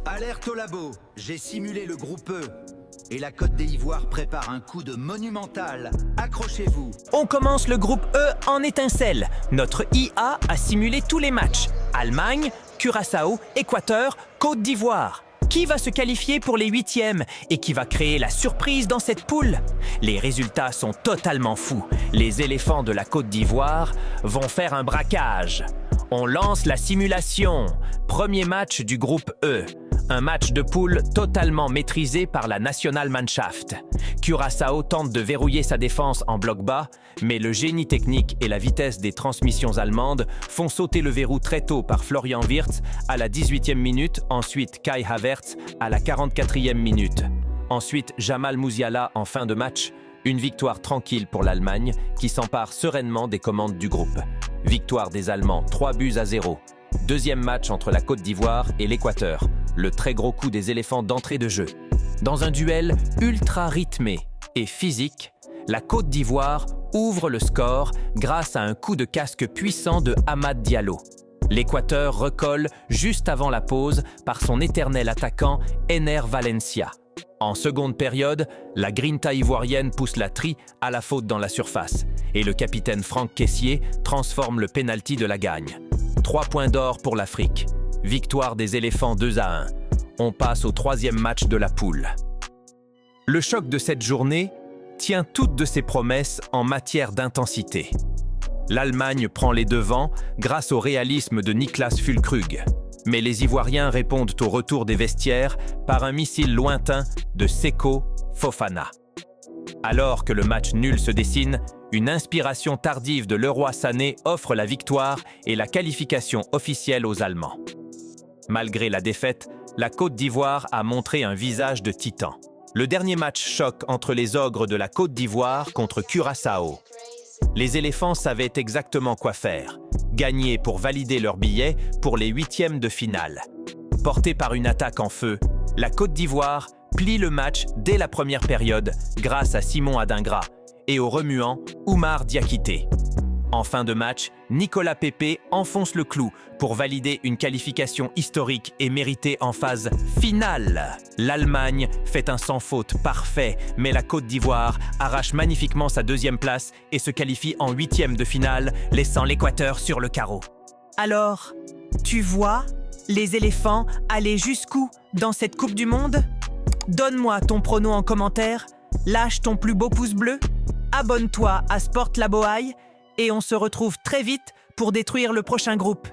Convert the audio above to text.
Alerte au labo, j'ai simulé le groupe E. Et la Côte d'Ivoire prépare un coup de monumental. Accrochez-vous. On commence le groupe E en étincelle. Notre IA a simulé tous les matchs. Allemagne, Curaçao, Équateur, Côte d'Ivoire. Qui va se qualifier pour les huitièmes et qui va créer la surprise dans cette poule? Les résultats sont totalement fous. Les éléphants de la Côte d'Ivoire vont faire un braquage. On lance la simulation. Premier match du groupe E. Un match de poule totalement maîtrisé par la Nationalmannschaft. Curaçao tente de verrouiller sa défense en bloc bas, mais le génie technique et la vitesse des transmissions allemandes font sauter le verrou très tôt par Florian Wirtz à la 18e minute, ensuite Kai Havertz à la 44e minute. Ensuite Jamal Musiala en fin de match, une victoire tranquille pour l'Allemagne qui s'empare sereinement des commandes du groupe. Victoire des Allemands 3-0. Deuxième match entre la Côte d'Ivoire et l'Équateur. Le très gros coup des éléphants d'entrée de jeu. Dans un duel ultra rythmé et physique, la Côte d'Ivoire ouvre le score grâce à un coup de casque puissant de Hamad Diallo. L'Équateur recolle juste avant la pause par son éternel attaquant Ener Valencia. En seconde période, la grinta ivoirienne pousse la tri à la faute dans la surface et le capitaine Franck Kessié transforme le pénalty de la gagne. 3 points d'or pour l'Afrique. Victoire des éléphants 2-1. On passe au troisième match de la poule. Le choc de cette journée tient toutes de ses promesses en matière d'intensité. L'Allemagne prend les devants grâce au réalisme de Niklas Füllkrug. Mais les Ivoiriens répondent au retour des vestiaires par un missile lointain de Seko Fofana. Alors que le match nul se dessine, une inspiration tardive de Leroy Sané offre la victoire et la qualification officielle aux Allemands. Malgré la défaite, la Côte d'Ivoire a montré un visage de titan. Le dernier match choc entre les ogres de la Côte d'Ivoire contre Curaçao. Les éléphants savaient exactement quoi faire. Gagner pour valider leur billet pour les huitièmes de finale. Portés par une attaque en feu, la Côte d'Ivoire plie le match dès la première période grâce à Simon Adingra et au remuant Oumar Diakité. En fin de match, Nicolas Pepe enfonce le clou pour valider une qualification historique et méritée en phase finale. L'Allemagne fait un sans faute parfait, mais la Côte d'Ivoire arrache magnifiquement sa deuxième place et se qualifie en huitième de finale, laissant l'Équateur sur le carreau. Alors, tu vois les éléphants aller jusqu'où dans cette Coupe du Monde? Donne-moi ton prono en commentaire, lâche ton plus beau pouce bleu, abonne-toi à Sport Laboaï et on se retrouve très vite pour détruire le prochain groupe.